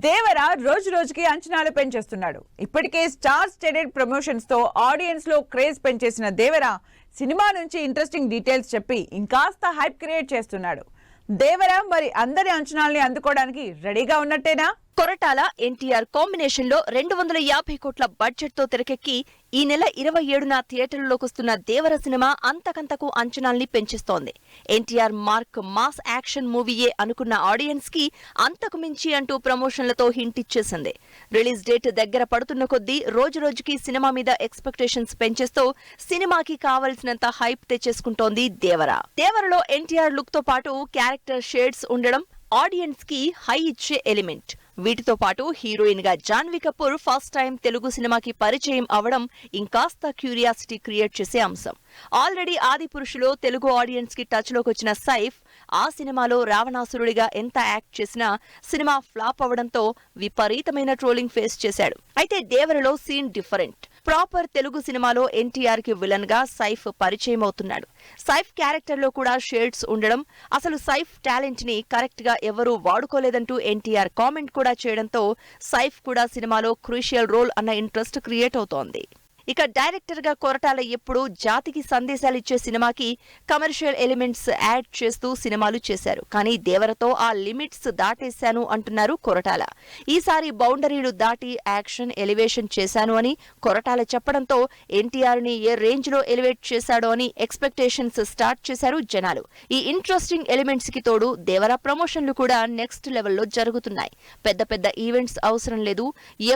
దేవర రోజు రోజుకి అంచనాలు పెంచేస్తున్నాడు. ఇప్పటికే స్టార్ స్టేటెడ్ ప్రమోషన్స్ తో ఆడియన్స్ లో క్రేజ్ పెంచేసిన దేవర సినిమా నుంచి ఇంట్రెస్టింగ్ డీటెయిల్స్ చెప్పి ఇంకాస్త హైప్ క్రియేట్ చేస్తున్నాడు. దేవర మరి అందరి అంచనాల్ని అందుకోవడానికి రెడీగా ఉన్నట్టేనా? కొరటాల ఎన్టీఆర్ కాంబినేషన్ లో 250 కోట్ల బడ్జెట్ తో తెరకెక్కి ఈ నెల 27న థియేటర్లలోకి వస్తున్న దేవర సినిమా అంతకంతకు అంచనాల్ని పెంచేస్తోంది. ఎన్టీఆర్ మార్క్ మాస్ యాక్షన్ మూవీయే అనుకున్న ఆడియన్స్ కి అంతకు మించి అంటూ ప్రమోషన్లతో హింట్ ఇచ్చేసింది. రిలీజ్ డేట్ దగ్గర పడుతున్న కొద్దీ రోజు రోజుకి సినిమా మీద ఎక్స్పెక్టేషన్స్ పెంచేస్తూ సినిమాకి కావలసినంత హైప్ తెచ్చేసుకుంటోంది దేవర. దేవరలో ఎన్టీఆర్ లుక్ తో పాటు క్యారెక్టర్ షేడ్స్ ఉండడం ఆడియన్స్ కి హై ఇచ్చే ఎలిమెంట్. వీటితో పాటు హీరోయిన్ గా జాన్వీ కపూర్ ఫస్ట్ టైం తెలుగు సినిమాకి పరిచయం అవడం ఇంకాస్త క్యూరియాసిటీ క్రియేట్ చేసే అంశం. ఆల్రెడీ ఆదిపురుషులో తెలుగు ఆడియన్స్ కి టచ్ లోకి వచ్చిన సైఫ్ ఆ సినిమాలో రావణాసురుడిగా ఎంత యాక్ట్ చేసినా సినిమా ఫ్లాప్ అవడంతో విపరీతమైన ట్రోలింగ్ ఫేస్ చేశాడు. అయితే దేవరలో సీన్ డిఫరెంట్. ప్రాపర్ తెలుగు సినిమాలో ఎన్టీఆర్ కి విలన్ గా సైఫ్ పరిచయం అవుతున్నాడు. సైఫ్ క్యారెక్టర్ లో కూడా షేడ్స్ ఉండడం, అసలు సైఫ్ టాలెంట్ ని కరెక్ట్ గా ఎవరూ వాడుకోలేదంటూ ఎన్టీఆర్ కామెంట్ కూడా చేయడంతో సైఫ్ కూడా సినిమాలో క్రూషియల్ రోల్ అన్న ఇంట్రెస్ట్ క్రియేట్ అవుతోంది. ఇక డైరెక్టర్ గా కొరటాల ఎప్పుడు జాతికి సందేశాలిచ్చే సినిమాకి కమర్షియల్ ఎలిమెంట్స్ యాడ్ చేస్తూ సినిమాలు చేశారు. కానీ దేవరతో ఆ లిమిట్స్ దాటేశాను అంటున్నారు కొరటాల. ఈసారి బౌండరీలు దాటి యాక్షన్ ఎలివేషన్ చేశాను అని కొరటాల చెప్పడంతో ఎన్టీఆర్ ని ఏ రేంజ్ లో ఎలివేట్ చేశాడో అని ఎక్స్పెక్టేషన్స్ స్టార్ట్ చేశారు జనాలు. ఈ ఇంట్రెస్టింగ్ ఎలిమెంట్స్ కి తోడు దేవర ప్రమోషన్లు కూడా నెక్స్ట్ లెవెల్లో జరుగుతున్నాయి. పెద్ద పెద్ద ఈవెంట్స్ అవసరం లేదు,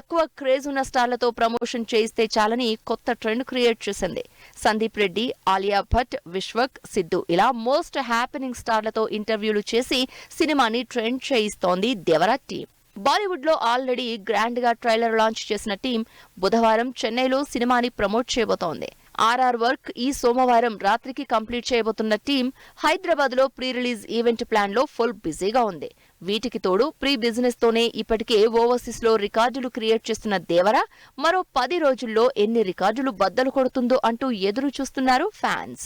ఎక్కువ క్రేజ్ ఉన్న స్టార్లతో ప్రమోషన్ చేయిస్తే చాలని కొత్త ట్రెండ్ క్రియేట్ చేసింది. సందీప్ రెడ్డి, ఆలియా భట్, విశ్వక్, సిద్ధు ఇలా మోస్ట్ హ్యాపెనింగ్ స్టార్లతో ఇంటర్వ్యూలు చేసి సినిమాని ట్రెండ్ చేయిస్తోంది దేవర టీం. బాలీవుడ్ లో ఆల్రెడీ గ్రాండ్ గా ట్రైలర్ లాంచ్ చేసిన టీం బుధవారం చెన్నైలో సినిమాని ప్రమోట్ చేయబోతోంది. ఆర్ఆర్ వర్క్ ఈ సోమవారం రాత్రికి కంప్లీట్ చేయబోతున్న టీం హైదరాబాద్ లో ప్రీ రిలీజ్ ఈవెంట్ ప్లాన్ లో ఫుల్ బిజీగా ఉంది. వీటికి తోడు ప్రీ బిజినెస్ తోనే ఇప్పటికే ఓవర్సీస్ లో రికార్డులు క్రియేట్ చేస్తున్న దేవర మరో 10 రోజుల్లో ఎన్ని రికార్డులు బద్దలు కొడుతుందో అంటూ ఎదురు చూస్తున్నారు ఫ్యాన్స్.